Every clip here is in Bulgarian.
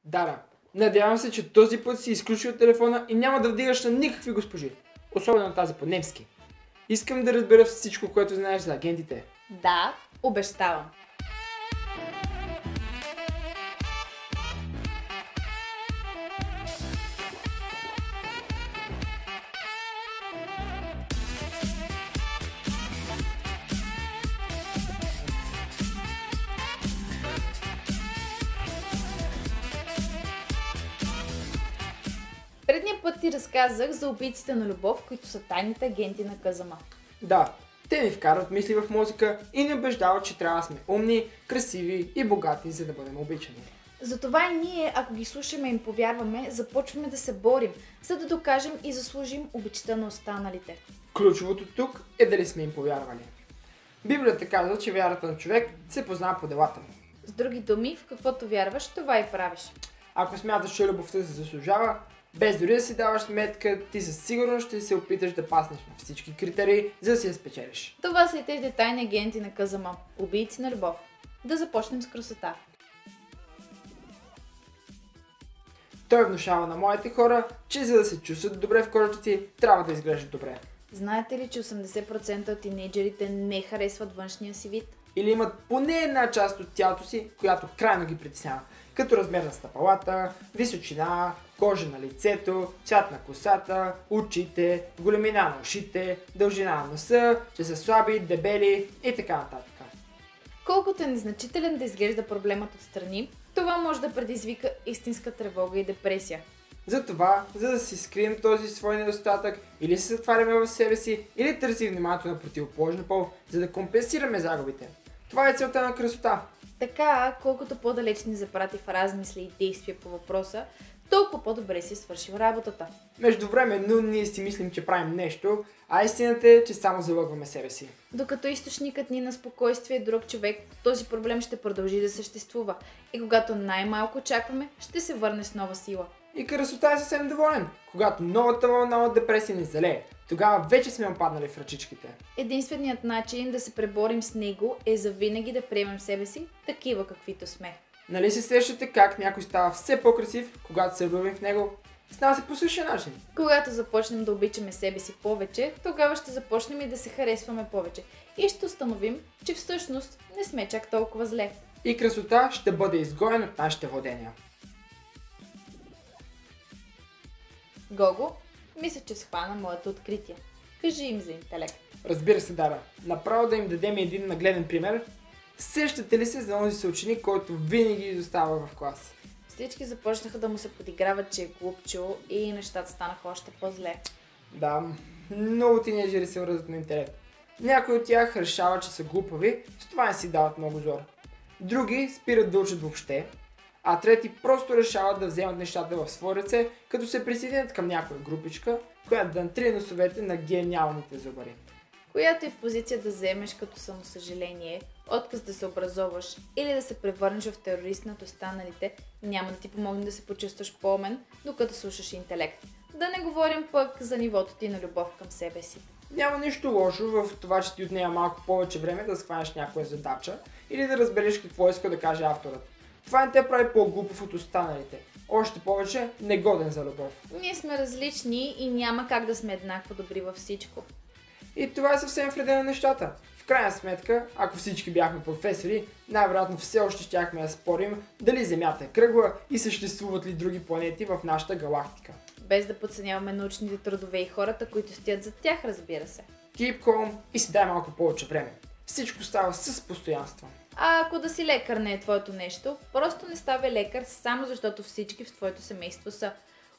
Дара, надявам се, че този път си изключил телефона и няма да вдигаш на никакви госпожи. Особено на тази по-немски. Искам да разбера всичко, което знаеш за агентите. Да, обещавам. Предния път ти разказах за убийците на любов, които са тайните агенти на Казама. Да, те ни вкарват мисли в мозъка и ни убеждават, че трябва да сме умни, красиви и богати, за да бъдем обичани. Затова и ние, ако ги слушаме и им повярваме, започваме да се борим, за да докажем и заслужим обичта на останалите. Ключовото тук е дали сме им повярвали. Библията казва, че вярата на човек се познава по делата му. С други думи, в каквото вярваш, това и правиш. Ако смяташ, че любовта се заслужава, без дори да си даваш сметка, ти със сигурност ще се опиташ да паснеш на всички критерии, за да си я спечелиш. Това са и тези тайни агенти на Казама, убийци на любов. Да започнем с красота. Той внушава на моите хора, че за да се чувстват добре в кожата си, трябва да изглеждат добре. Знаете ли, че 80% от тинейджерите не харесват външния си вид? Или имат поне една част от тялото си, която крайно ги притеснява, като размер на стъпалата, височина, кожа на лицето, цвят на косата, очите, големина на ушите, дължина на носа, че са слаби, дебели и така нататък. Колкото е незначителен да изглежда проблемът отстрани, това може да предизвика истинска тревога и депресия. Затова, за да си скрием този свой недостатък, или се затваряме в себе си, или търсим вниманието на противоположен пол, за да компенсираме загубите. Това е целта на красота. Така, колкото по-далеч ни запрати в размисли и действия по въпроса, толкова по-добре си свършил работата. Междувременно ние си мислим, че правим нещо, а истината е, че само залъгваме себе си. Докато източникът ни на спокойствие е друг човек, този проблем ще продължи да съществува и когато най-малко очакваме, ще се върне с нова сила. И красота е съвсем доволен. Когато новата вълна от депресия ни залее, тогава вече сме опаднали в ръчичките. Единственият начин да се преборим с него е завинаги да приемем себе си такива каквито сме. Нали се сещате как някой става все по-красив, когато се влюбим в него? С нас е по същия начин. Когато започнем да обичаме себе си повече, тогава ще започнем и да се харесваме повече. И ще установим, че всъщност не сме чак толкова зле. И красота ще бъде изгонен от нашите владения. Гого, мисля, че схвана моето откритие. Кажи им за интелект. Разбира се, Дара. Направо да им дадем един нагледен пример. Сещате ли се за онзи съученик, който винаги изостава в клас? Всички започнаха да му се подиграват, че е глупчо и нещата станаха още по-зле. Да, много тинейджери се връзват на интелект. Някои от тях решават, че са глупави, с това не си дават много зор. Други спират да учат въобще, а трети просто решават да вземат нещата в свои ръце, като се присъединят към някоя групичка, която да натрие носовете на гениалните зубари. Която е позиция да вземеш като самосъжаление, отказ да се образоваш или да се превърнеш в терорист над останалите, няма да ти помогне да се почувстваш по-умен, докато слушаш интелект. Да не говорим пък за нивото ти на любов към себе си. Няма нищо лошо в това, че ти отнема малко повече време да схванеш някоя задача или да разбереш какво иска да каже авторът. Това не те прави по-глупав от останалите. Още повече негоден за любов. Ние сме различни и няма как да сме еднакво добри във всичко. И това е съвсем вреда на нещата. В крайна сметка, ако всички бяхме професори, най-вероятно все още щяхме да спорим дали Земята е кръгла и съществуват ли други планети в нашата галактика. Без да подценяваме научните трудове и хората, които стоят зад тях, разбира се. Keep calm и си дай малко повече време. Всичко става с постоянство. А ако да си лекар не е твоето нещо, просто не ставай лекар само защото всички в твоето семейство са.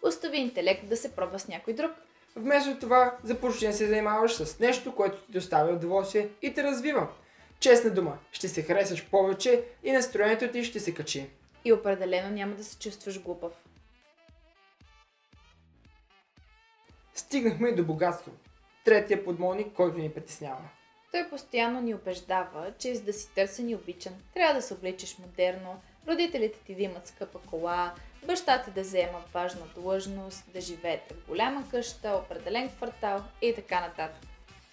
Остави интелект да се пробва с някой друг. Вместо това, започни да се занимаваш с нещо, което ти доставя удоволствие и те развива. Честна дума, ще се харесаш повече и настроението ти ще се качи. И определено няма да се чувстваш глупав. Стигнахме и до богатство. Третия подмолник, който ни притеснява. Той постоянно ни убеждава, че за да си търсен и обичан, трябва да се обличаш модерно, родителите ти да имат скъпа кола, баща ти да взема важна длъжност, да живеете в голяма къща, определен квартал и така нататък.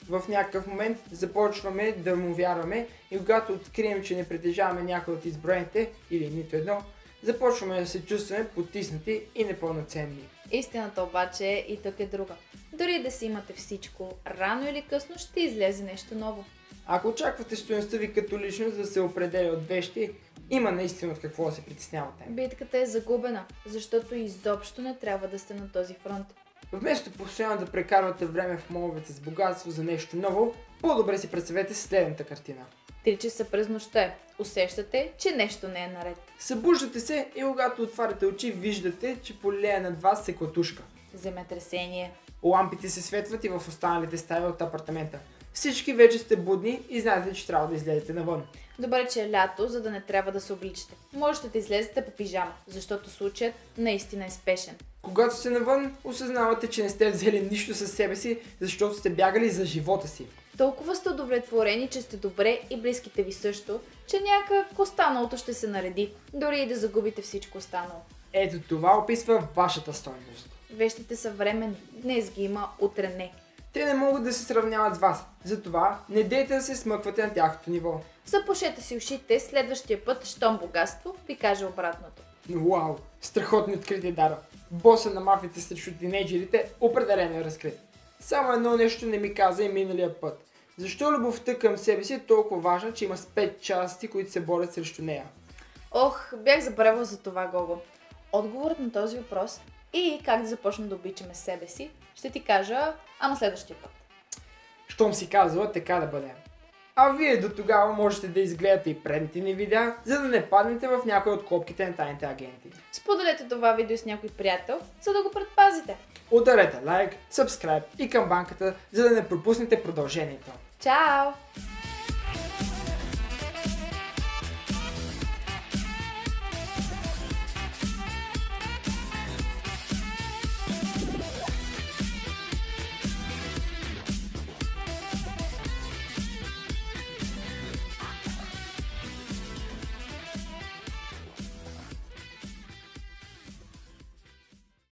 В някакъв момент започваме да му вярваме и когато открием, че не притежаваме някой от изброените или нито едно, започваме да се чувстваме потиснати и непълноценни. Истината обаче и тук е друга. Дори да си имате всичко, рано или късно ще излезе нещо ново. Ако очаквате стойността ви като личност да се определя от вещи, има наистина от какво да се притеснявате. Битката е загубена, защото изобщо не трябва да сте на този фронт. Вместо постоянно да прекарвате време в моловете с богатство за нещо ново, по-добре си представете следната картина. 3 часа през нощта. Усещате, че нещо не е наред. Събуждате се и когато отваряте очи, виждате, че по лея над вас се клатушка. Земетресение. Лампите се светват и в останалите стаи от апартамента. Всички вече сте будни и знаете, че трябва да излезете навън. Добре, че е лято, за да не трябва да се обличате. Можете да излезете по пижама, защото случаят наистина е спешен. Когато сте навън, осъзнавате, че не сте взели нищо със себе си, защото сте бягали за живота си. Толкова сте удовлетворени, че сте добре и близките ви също, че някак останалото ще се нареди, дори и да загубите всичко останало. Ето това описва вашата стойност. Вещите са временни, днес ги има, утре не. Те не могат да се сравняват с вас, затова не дейте да се смъквате на тяхното ниво. Запушете си ушите, следващия път, щом богатство, ви каже обратното. Вау, страхотни откритие, Дара. Боса на мафията срещу тинейджерите определено е разкрит. Само едно нещо не ми каза и миналия път. Защо любовта към себе си е толкова важна, че има 5 части, които се борят срещу нея? Ох, бях забравил за това, Гого. Отговорът на този въпрос и как да започнем да обичаме себе си, ще ти кажа, ама следващия път. Щом си казала, така да бъде. А вие до тогава можете да изгледате и предните ни видеа, за да не паднете в някой от клопките на тайните агенти. Споделете това видео с някой приятел, за да го предпазите. Ударете лайк, subscribe и камбанката, за да не пропуснете продължението. Чао!